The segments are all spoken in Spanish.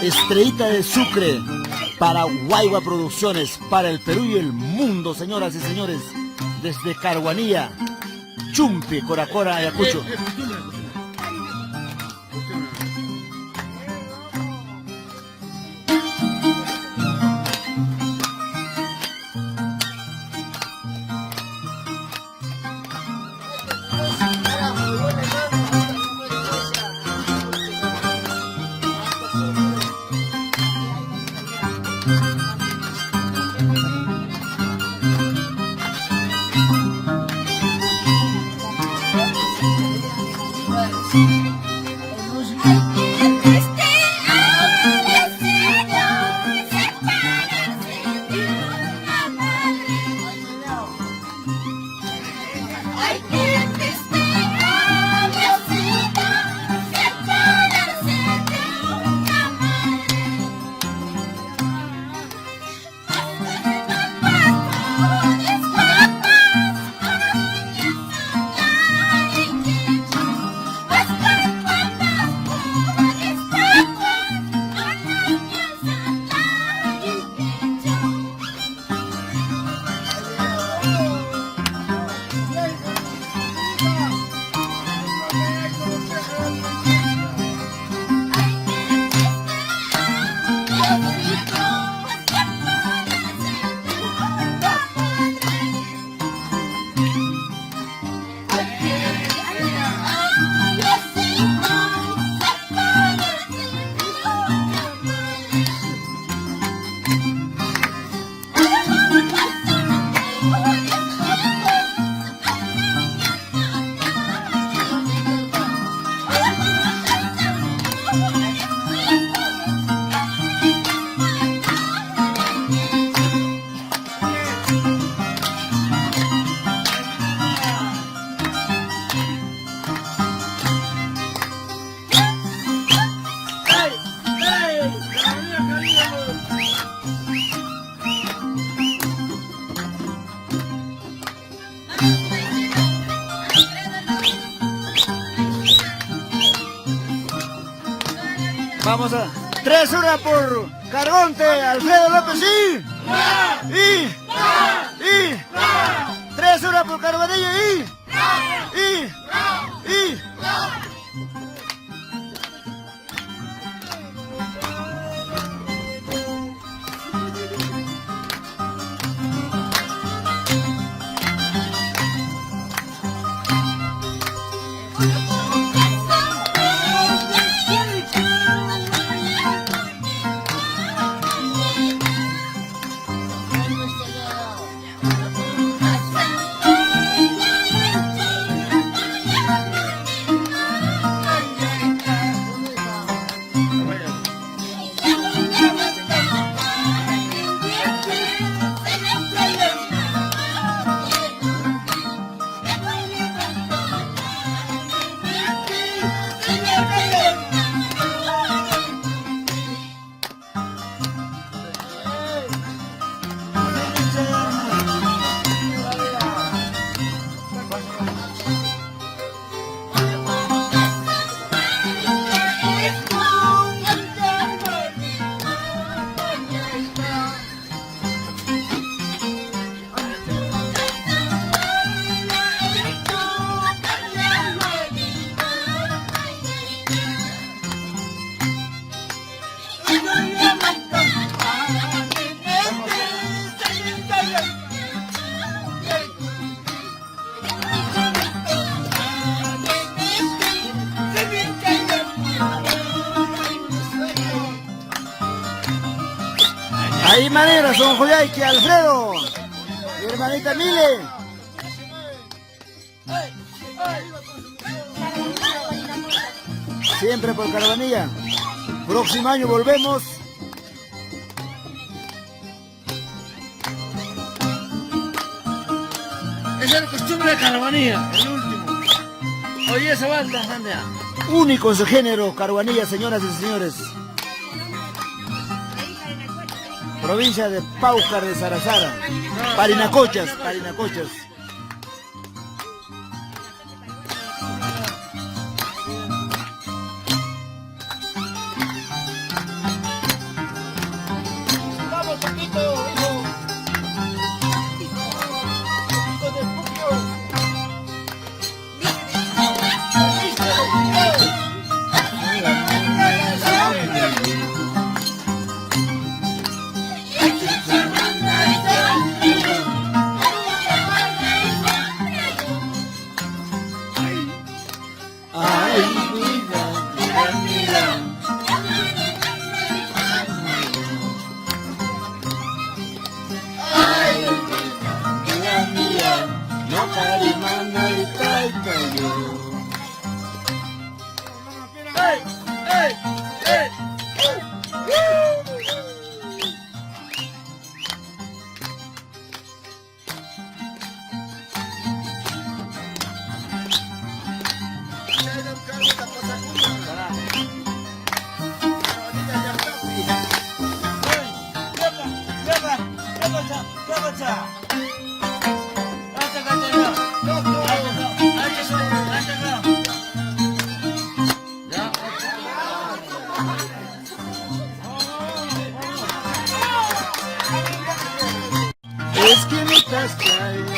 Estrellita de Sucre para Guaigua Producciones, para el Perú y el mundo, señoras y señores, desde Caruanía, Chumpi, Coracora, Ayacucho. Vamos a 3 horas por Cargonte, Alfredo López y 3 horas por Carvanillo y ahí manera son Joyayque, Alfredo, mi hermanita Mile. Siempre por Carvanilla. Próximo año volvemos. Esa es la costumbre de Carvanilla, el último. Oye, esa banda, anda. Único en su género, Carvanilla, señoras y señores. provincia de Paucar de Sarasara, Parinacochas, Parinacochas. Vamos, Paquito, hijo. Hijo de Puquio. Ay, vida, mira, mira. Ay, mira, mira, no carimana y taitayo. ¡Ey! ¡Ey! ¡Ey! Es que me estás trayendo.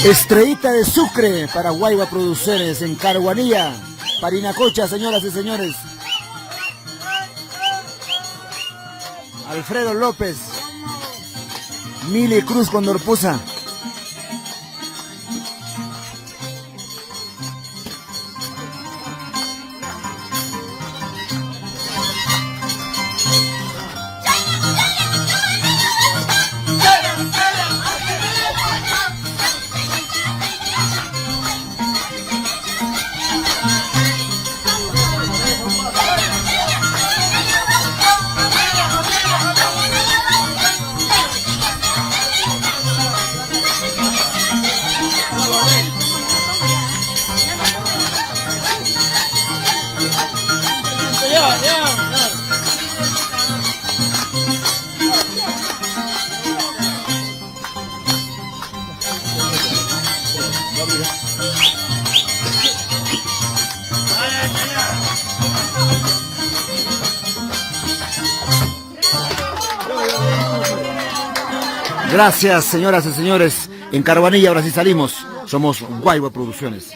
Estrellita de Sucre para Guayba Producciones en Carguanía, Parinacocha, señoras y señores. Alfredo López, Mili Cruz Condorpuza. Gracias, señoras y señores. En Carhuanilla ahora sí salimos. Somos Guayua Producciones.